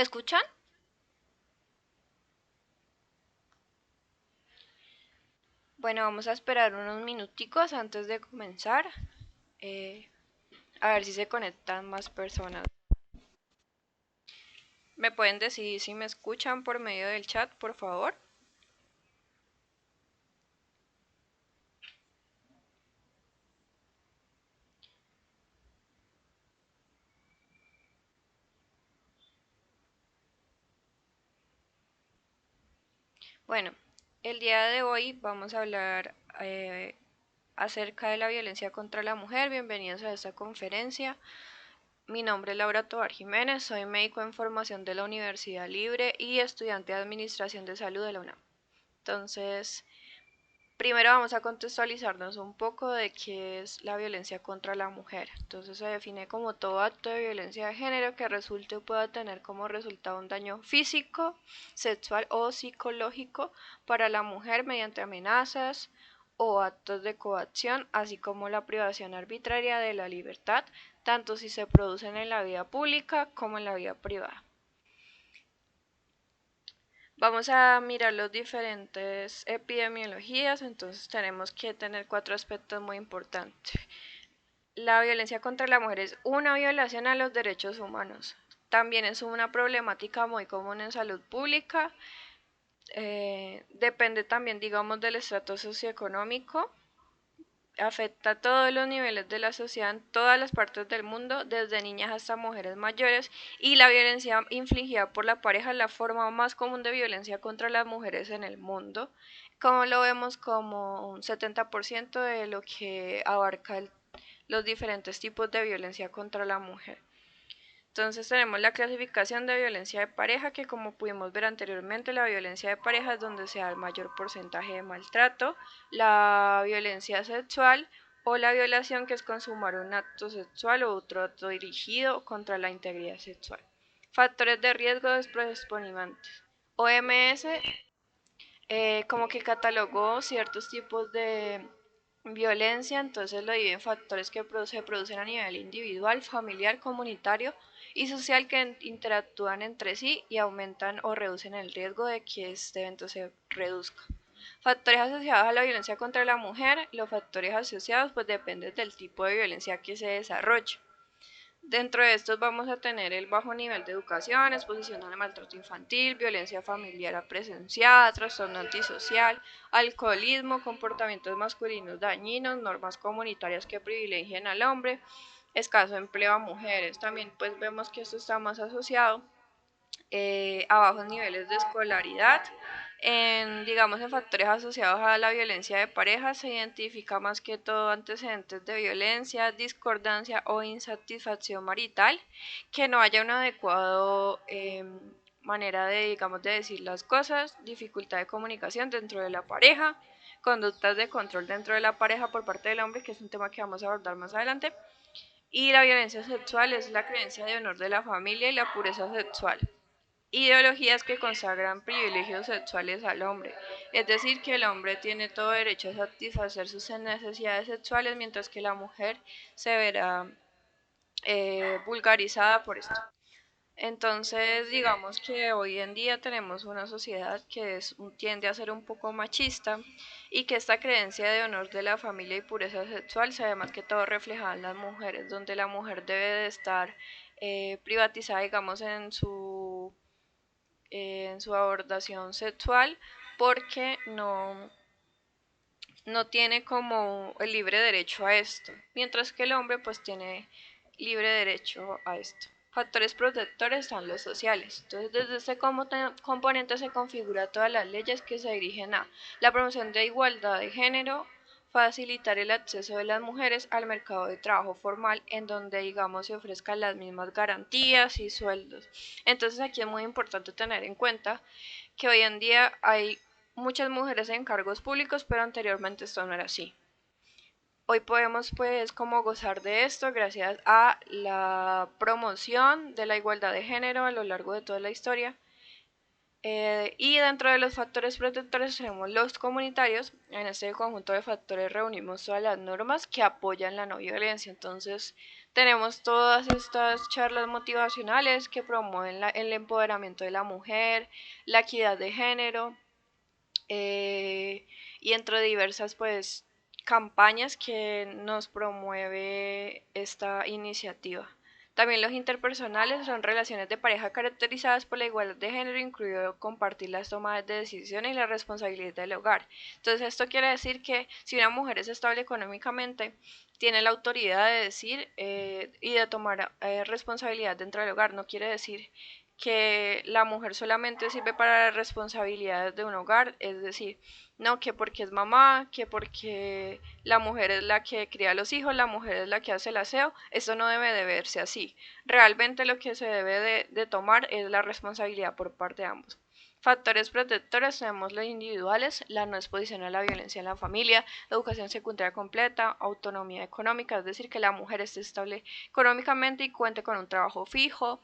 ¿Me escuchan? Bueno, vamos a esperar unos minuticos antes de comenzar. eh, a ver si se conectan más personas. ¿Me pueden decir si me escuchan por medio del chat, por favor? Bueno, el día de hoy vamos a hablar acerca de la violencia contra la mujer. Bienvenidos a esta conferencia. Mi nombre es Laura Tovar Jiménez, soy médico en formación de la Universidad Libre y estudiante de Administración de Salud de la UNAM. Entonces, primero vamos a contextualizarnos un poco de qué es la violencia contra la mujer. Entonces se define como todo acto de violencia de género que resulte o pueda tener como resultado un daño físico, sexual o psicológico para la mujer mediante amenazas o actos de coacción, así como la privación arbitraria de la libertad, tanto si se producen en la vida pública como en la vida privada. Vamos a mirar las diferentes epidemiologías, entonces tenemos que tener cuatro aspectos muy importantes. La violencia contra la mujer es una violación a los derechos humanos. También es una problemática muy común en salud pública. Depende también, digamos, del estrato socioeconómico. Afecta a todos los niveles de la sociedad en todas las partes del mundo, desde niñas hasta mujeres mayores, y la violencia infligida por la pareja es la forma más común de violencia contra las mujeres en el mundo, como lo vemos como un 70% de lo que abarca los diferentes tipos de violencia contra la mujer. Entonces tenemos la clasificación de violencia de pareja, que como pudimos ver anteriormente, la violencia de pareja es donde se da el mayor porcentaje de maltrato, la violencia sexual o la violación, que es consumar un acto sexual o otro acto dirigido contra la integridad sexual. Factores de riesgo predisponentes. OMS como que catalogó ciertos tipos de violencia, entonces lo divide en factores que se producen a nivel individual, familiar, comunitario y social, que interactúan entre sí y aumentan o reducen el riesgo de que este evento se reduzca. Factores asociados a la violencia contra la mujer. Los factores asociados pues dependen del tipo de violencia que se desarrolle. Dentro de estos vamos a tener el bajo nivel de educación, exposición al maltrato infantil, violencia familiar presenciada, trastorno antisocial, alcoholismo, comportamientos masculinos dañinos, normas comunitarias que privilegian al hombre, escaso empleo a mujeres. También pues vemos que esto está más asociado a bajos niveles de escolaridad. Digamos, en factores asociados a la violencia de pareja se identifica más que todo antecedentes de violencia, discordancia o insatisfacción marital, que no haya una adecuada manera de, digamos, de decir las cosas, dificultad de comunicación dentro de la pareja, conductas de control dentro de la pareja por parte del hombre, que es un tema que vamos a abordar más adelante, y la violencia sexual es la creencia de honor de la familia y la pureza sexual. Ideologías que consagran privilegios sexuales al hombre, es decir, que el hombre tiene todo derecho a satisfacer sus necesidades sexuales, mientras que la mujer se verá vulgarizada por esto. Entonces, digamos que hoy en día tenemos una sociedad que tiende a ser un poco machista, y que esta creencia de honor de la familia y pureza sexual se ve más que todo reflejada en las mujeres, donde la mujer debe de estar privatizada, digamos, en su abordación sexual, porque no tiene como el libre derecho a esto, mientras que el hombre pues tiene libre derecho a esto. Factores protectores son los sociales. Entonces, desde este componente se configura todas las leyes que se dirigen a la promoción de igualdad de género, facilitar el acceso de las mujeres al mercado de trabajo formal, en donde, digamos, se ofrezcan las mismas garantías y sueldos. Entonces, aquí es muy importante tener en cuenta que hoy en día hay muchas mujeres en cargos públicos, pero anteriormente esto no era así. Hoy podemos pues como gozar de esto gracias a la promoción de la igualdad de género a lo largo de toda la historia, Y dentro de los factores protectores tenemos los comunitarios. En este conjunto de factores reunimos todas las normas que apoyan la no violencia. Entonces tenemos todas estas charlas motivacionales que promueven el empoderamiento de la mujer, la equidad de género, y entre diversas pues campañas que nos promueve esta iniciativa. También los interpersonales son relaciones de pareja caracterizadas por la igualdad de género, incluido compartir las tomas de decisiones y la responsabilidad del hogar. Entonces esto quiere decir que si una mujer es estable económicamente, tiene la autoridad de decir y de tomar responsabilidad dentro del hogar. No quiere decir que la mujer solamente sirve para las responsabilidades de un hogar, es decir, no que porque es mamá, que porque la mujer es la que cría a los hijos, la mujer es la que hace el aseo, eso no debe de verse así. Realmente lo que se debe de tomar es la responsabilidad por parte de ambos. Factores protectores tenemos los individuales, la no exposición a la violencia en la familia, educación secundaria completa, autonomía económica, es decir, que la mujer esté estable económicamente y cuente con un trabajo fijo,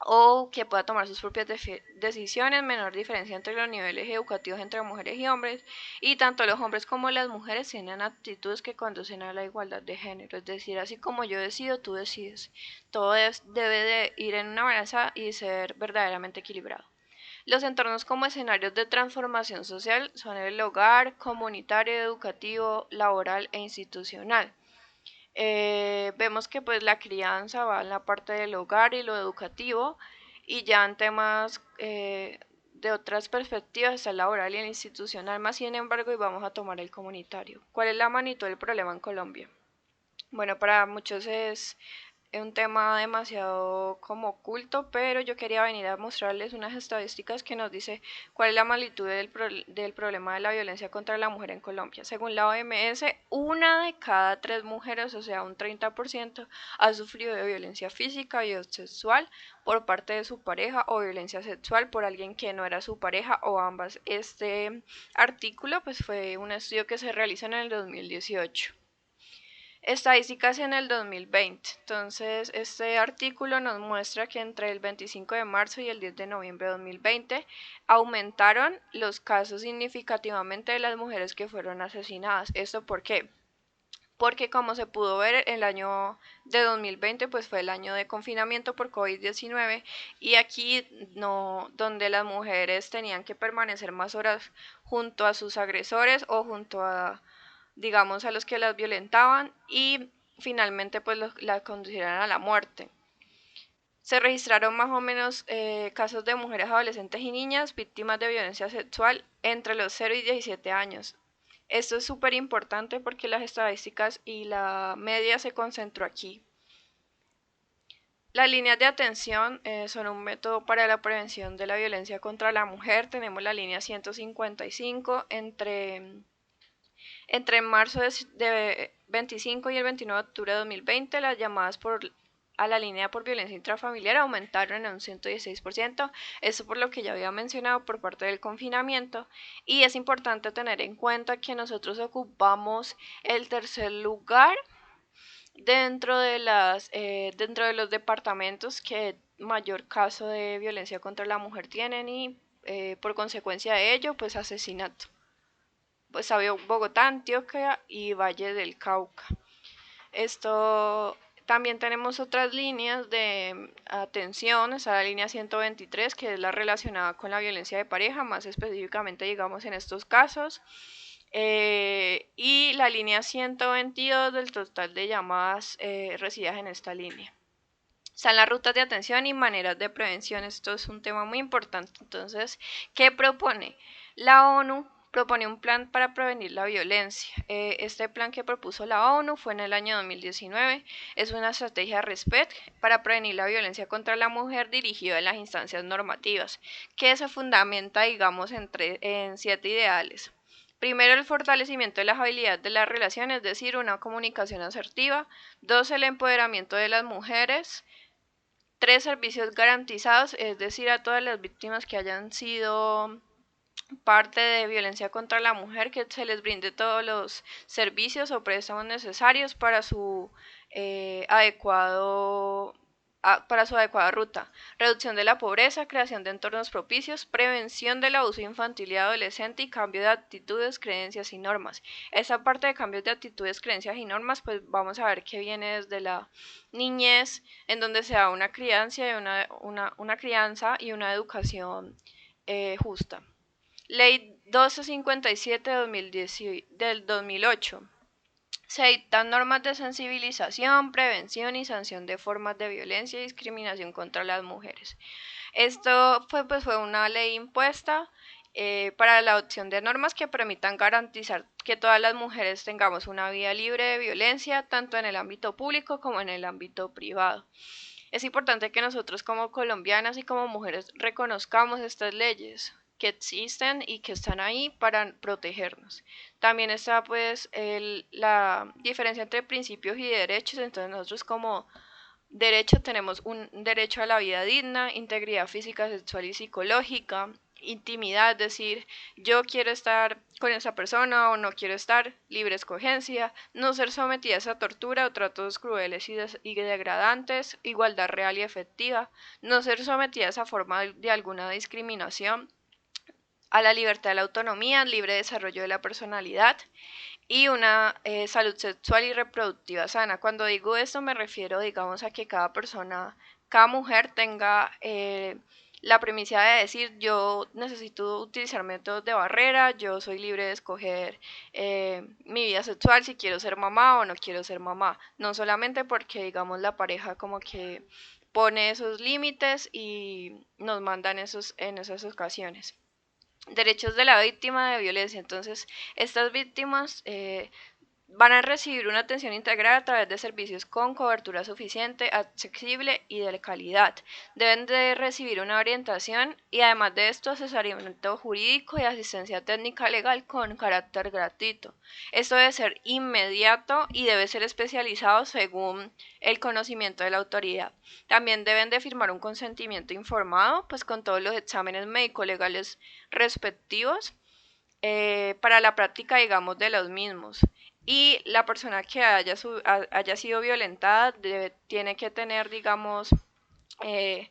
o que pueda tomar sus propias decisiones, menor diferencia entre los niveles educativos entre mujeres y hombres, y tanto los hombres como las mujeres tienen actitudes que conducen a la igualdad de género, es decir, así como yo decido, tú decides. Todo debe de ir en una balanza y ser verdaderamente equilibrado. Los entornos como escenarios de transformación social son el hogar, comunitario, educativo, laboral e institucional. Vemos que pues la crianza va en la parte del hogar y lo educativo, y ya en temas de otras perspectivas está el laboral y el institucional. Más sin embargo, y vamos a tomar el comunitario. ¿Cuál es la magnitud del problema en Colombia? Bueno, para muchos es un tema demasiado como oculto, pero yo quería venir a mostrarles unas estadísticas que nos dice cuál es la magnitud del problema de la violencia contra la mujer en Colombia. Según la OMS, una de cada tres mujeres, o sea, un 30%, ha sufrido de violencia física y o sexual por parte de su pareja, o violencia sexual por alguien que no era su pareja, o ambas. Este artículo pues fue un estudio que se realiza en el 2018. Estadísticas en el 2020. Entonces, este artículo nos muestra que entre el 25 de marzo y el 10 de noviembre de 2020 aumentaron los casos significativamente de las mujeres que fueron asesinadas. ¿Esto por qué? Porque como se pudo ver, el año de 2020 pues fue el año de confinamiento por COVID-19, y aquí no, donde las mujeres tenían que permanecer más horas junto a sus agresores o junto a, digamos, a los que las violentaban, y finalmente pues la conducirán a la muerte. Se registraron más o menos casos de mujeres adolescentes y niñas víctimas de violencia sexual entre los 0 y 17 años. Esto es súper importante porque las estadísticas y la media se concentró aquí. Las líneas de atención son un método para la prevención de la violencia contra la mujer. Tenemos la línea 155 entre marzo de 25 y el 29 de octubre de 2020, las llamadas a la línea por violencia intrafamiliar aumentaron en un 116%, eso por lo que ya había mencionado por parte del confinamiento, y es importante tener en cuenta que nosotros ocupamos el tercer lugar dentro de los departamentos que mayor caso de violencia contra la mujer tienen, y por consecuencia de ello, pues asesinato. Pues sabía Bogotá, Antioquia y Valle del Cauca. Esto también tenemos otras líneas de atención, está la línea 123, que es la relacionada con la violencia de pareja, más específicamente digamos en estos casos, y la línea 122 del total de llamadas recibidas en esta línea. Están las rutas de atención y maneras de prevención. Esto es un tema muy importante. Entonces, ¿qué propone? La ONU propone un plan para prevenir la violencia. Este plan que propuso la ONU fue en el año 2019. Es una estrategia RESPET para prevenir la violencia contra la mujer dirigida a las instancias normativas, que se fundamenta, digamos, en 7 ideales. Primero, el fortalecimiento de las habilidades de la relación, es decir, una comunicación asertiva. 2, el empoderamiento de las mujeres. 3, servicios garantizados, es decir, a todas las víctimas que hayan sido parte de violencia contra la mujer, que se les brinde todos los servicios o préstamos necesarios para su adecuado para su adecuada ruta, reducción de la pobreza, creación de entornos propicios, prevención del abuso infantil y adolescente y cambio de actitudes, creencias y normas. Esa parte de cambios de actitudes, creencias y normas, pues vamos a ver que viene desde la niñez, en donde se da una crianza y una crianza y una educación justa. Ley 1257 del 2008. Se dictan normas de sensibilización, prevención y sanción de formas de violencia y discriminación contra las mujeres. Esto fue una ley impuesta para la adopción de normas que permitan garantizar que todas las mujeres tengamos una vida libre de violencia, tanto en el ámbito público como en el ámbito privado. Es importante que nosotros como colombianas y como mujeres reconozcamos estas leyes que existen y que están ahí para protegernos. También está pues la diferencia entre principios y derechos, entonces nosotros como derecho tenemos un derecho a la vida digna, integridad física, sexual y psicológica, intimidad, es decir, yo quiero estar con esa persona o no quiero estar, libre escogencia, no ser sometidas a tortura o tratos crueles y degradantes, igualdad real y efectiva, no ser sometidas a forma de alguna discriminación, a la libertad de la autonomía, libre desarrollo de la personalidad y una salud sexual y reproductiva sana. Cuando digo esto me refiero, digamos, a que cada persona, cada mujer tenga la premisa de decir yo necesito utilizar métodos de barrera, yo soy libre de escoger mi vida sexual, si quiero ser mamá o no quiero ser mamá, no solamente porque digamos la pareja como que pone esos límites y nos mandan en esas ocasiones. Derechos de la víctima de violencia. Entonces, estas víctimas van a recibir una atención integral a través de servicios con cobertura suficiente, accesible y de calidad. Deben de recibir una orientación y además de esto asesoramiento jurídico y asistencia técnica legal con carácter gratuito. Esto debe ser inmediato y debe ser especializado según el conocimiento de la autoridad. También deben de firmar un consentimiento informado, pues con todos los exámenes médico-legales respectivos para la práctica, digamos, de los mismos. Y la persona que haya sido violentada tiene que tener, digamos, eh,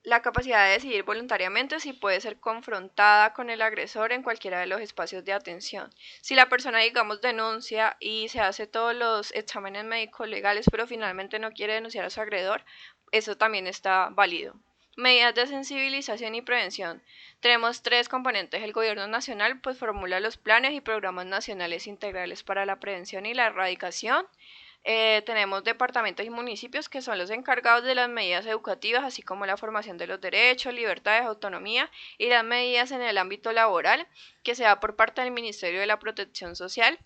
la capacidad de decidir voluntariamente si puede ser confrontada con el agresor en cualquiera de los espacios de atención. Si la persona, digamos, denuncia y se hace todos los exámenes médicos legales, pero finalmente no quiere denunciar a su agredor, eso también está válido. Medidas de sensibilización y prevención. Tenemos tres componentes. El gobierno nacional pues formula los planes y programas nacionales integrales para la prevención y la erradicación. Tenemos departamentos y municipios que son los encargados de las medidas educativas, así como la formación de los derechos, libertades, autonomía y las medidas en el ámbito laboral, que se da por parte del Ministerio de la Protección Social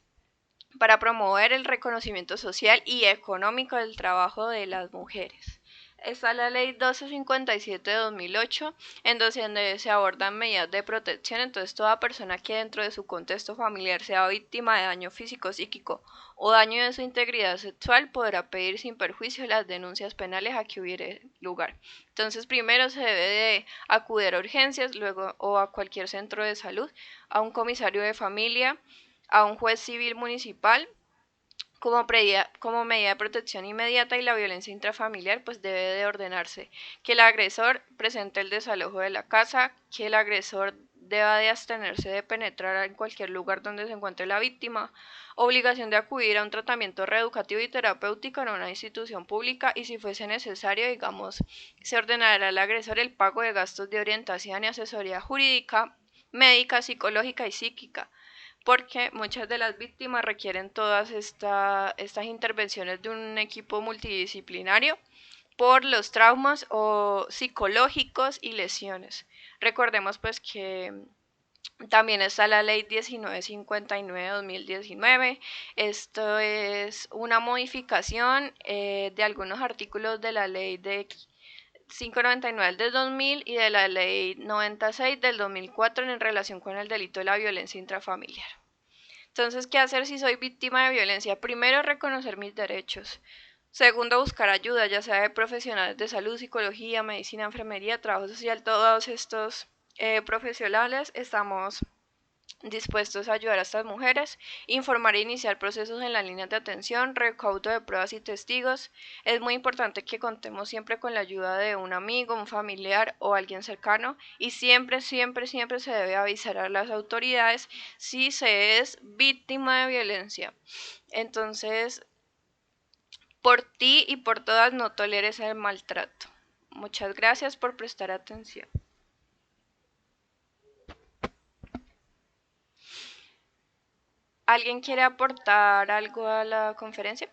para promover el reconocimiento social y económico del trabajo de las mujeres. Está la ley 1257 de 2008, en donde se abordan medidas de protección. Entonces, toda persona que dentro de su contexto familiar sea víctima de daño físico, psíquico o daño de su integridad sexual podrá pedir sin perjuicio las denuncias penales a que hubiere lugar. Entonces, primero se debe de acudir a urgencias, luego o a cualquier centro de salud, a un comisario de familia, a un juez civil municipal como medida de protección inmediata y la violencia intrafamiliar, pues debe de ordenarse que el agresor presente el desalojo de la casa, que el agresor deba de abstenerse de penetrar en cualquier lugar donde se encuentre la víctima, obligación de acudir a un tratamiento reeducativo y terapéutico en una institución pública y si fuese necesario, digamos, se ordenará al agresor el pago de gastos de orientación y asesoría jurídica, médica, psicológica y psíquica porque muchas de las víctimas requieren todas estas intervenciones de un equipo multidisciplinario por los traumas o psicológicos y lesiones. Recordemos pues que también está la ley 1959-2019. Esto es una modificación de algunos artículos de la ley de 599 del 2000 y de la ley 96 del 2004 en relación con el delito de la violencia intrafamiliar. Entonces, ¿qué hacer si soy víctima de violencia? Primero, reconocer mis derechos. Segundo, buscar ayuda, ya sea de profesionales de salud, psicología, medicina, enfermería, trabajo social, todos estos profesionales estamos dispuestos a ayudar a estas mujeres, informar e iniciar procesos en las líneas de atención, recaudo de pruebas y testigos. Es muy importante que contemos siempre con la ayuda de un amigo, un familiar o alguien cercano y siempre, siempre, siempre se debe avisar a las autoridades si se es víctima de violencia. Entonces, por ti y por todas no toleres el maltrato. Muchas gracias por prestar atención. ¿Alguien quiere aportar algo a la conferencia?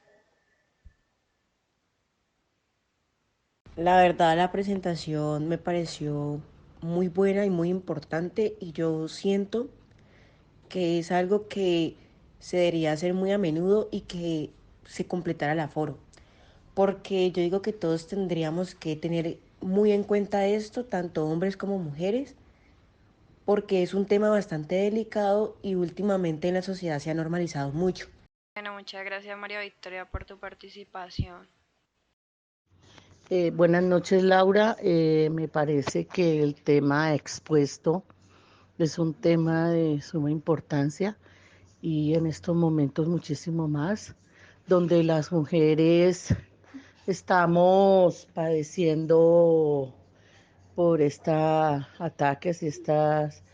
La verdad, la presentación me pareció muy buena y muy importante y yo siento que es algo que se debería hacer muy a menudo y que se completara el aforo. Porque yo digo que todos tendríamos que tener muy en cuenta esto, tanto hombres como mujeres, porque es un tema bastante delicado y últimamente en la sociedad se ha normalizado mucho. Bueno, muchas gracias María Victoria por tu participación. Buenas noches, Laura. Me parece que el tema expuesto es un tema de suma importancia y en estos momentos muchísimo más, donde las mujeres estamos padeciendo por estos ataques y estas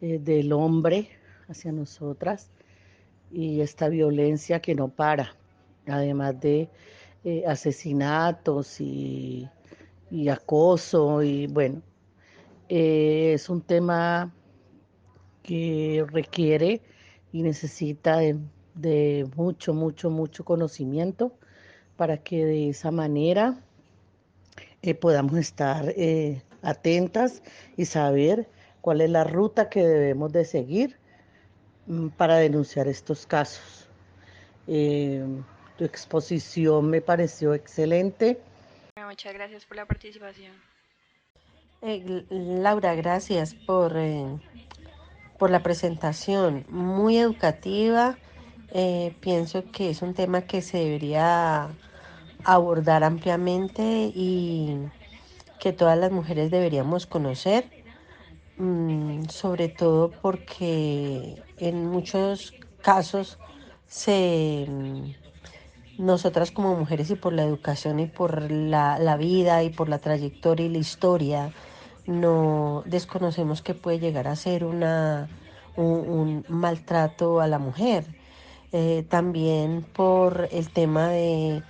del hombre hacia nosotras y esta violencia que no para, además de asesinatos y acoso y bueno, es un tema que requiere y necesita de mucho, mucho, mucho conocimiento para que de esa manera podamos estar atentas y saber cuál es la ruta que debemos de seguir para denunciar estos casos. Eh, Tu exposición me pareció excelente. Bueno, muchas gracias por la participación. Laura, gracias por la presentación, muy educativa. Pienso que es un tema que se debería abordar ampliamente y que todas las mujeres deberíamos conocer, sobre todo porque en muchos casos se, nosotras como mujeres y por la educación y por la vida y por la trayectoria y la historia, no desconocemos que puede llegar a ser un maltrato a la mujer. También por el tema de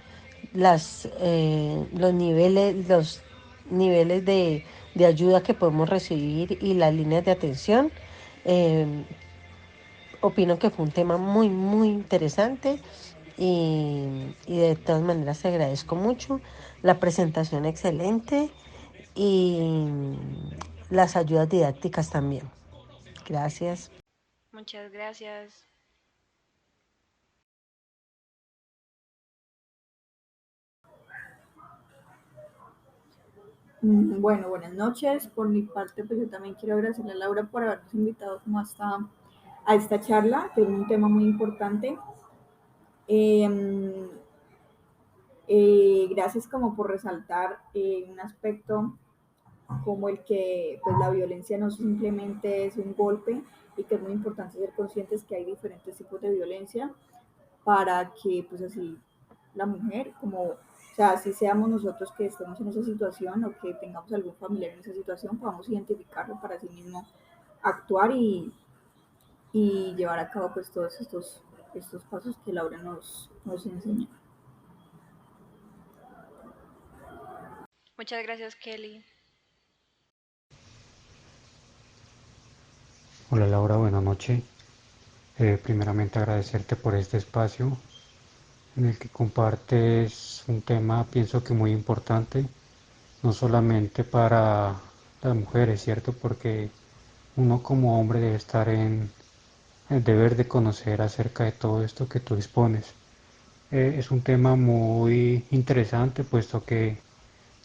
los niveles de ayuda que podemos recibir y las líneas de atención. Eh, Opino que fue un tema muy, muy interesante y de todas maneras te agradezco mucho la presentación excelente y las ayudas didácticas también. Gracias. Muchas gracias. Bueno, buenas noches. Por mi parte, pues yo también quiero agradecerle a Laura por habernos invitado como a esta charla, que es un tema muy importante. Eh, Gracias como por resaltar un aspecto como el que pues la violencia no simplemente es un golpe y que es muy importante ser conscientes que hay diferentes tipos de violencia para que pues así la mujer como, o sea, si seamos nosotros que estemos en esa situación o que tengamos algún familiar en esa situación, podamos identificarlo para sí mismo actuar y llevar a cabo pues todos estos pasos que Laura nos enseña. Muchas gracias, Kelly. Hola Laura, buenas noches. Primeramente agradecerte por este espacio en el que compartes un tema, pienso que muy importante, no solamente para las mujeres, ¿cierto? Porque uno como hombre debe estar en el deber de conocer acerca de todo esto que tú dispones. Es un tema muy interesante, puesto que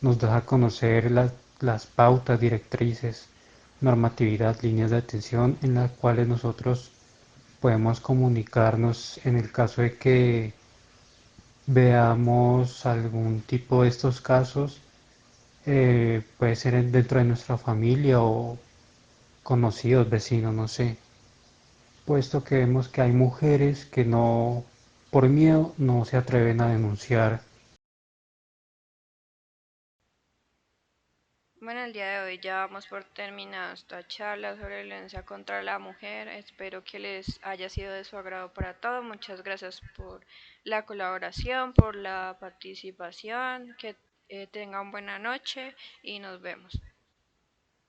nos da a conocer las pautas, directrices, normatividad, líneas de atención en las cuales nosotros podemos comunicarnos en el caso de que veamos algún tipo de estos casos, puede ser dentro de nuestra familia o conocidos, vecinos, no sé. puesto que vemos que hay mujeres que no, por miedo, no se atreven a denunciar. Bueno, el día de hoy ya vamos por terminada esta charla sobre violencia contra la mujer. Espero que les haya sido de su agrado para todos. Muchas gracias por la colaboración, por la participación. Que tengan buena noche y nos vemos.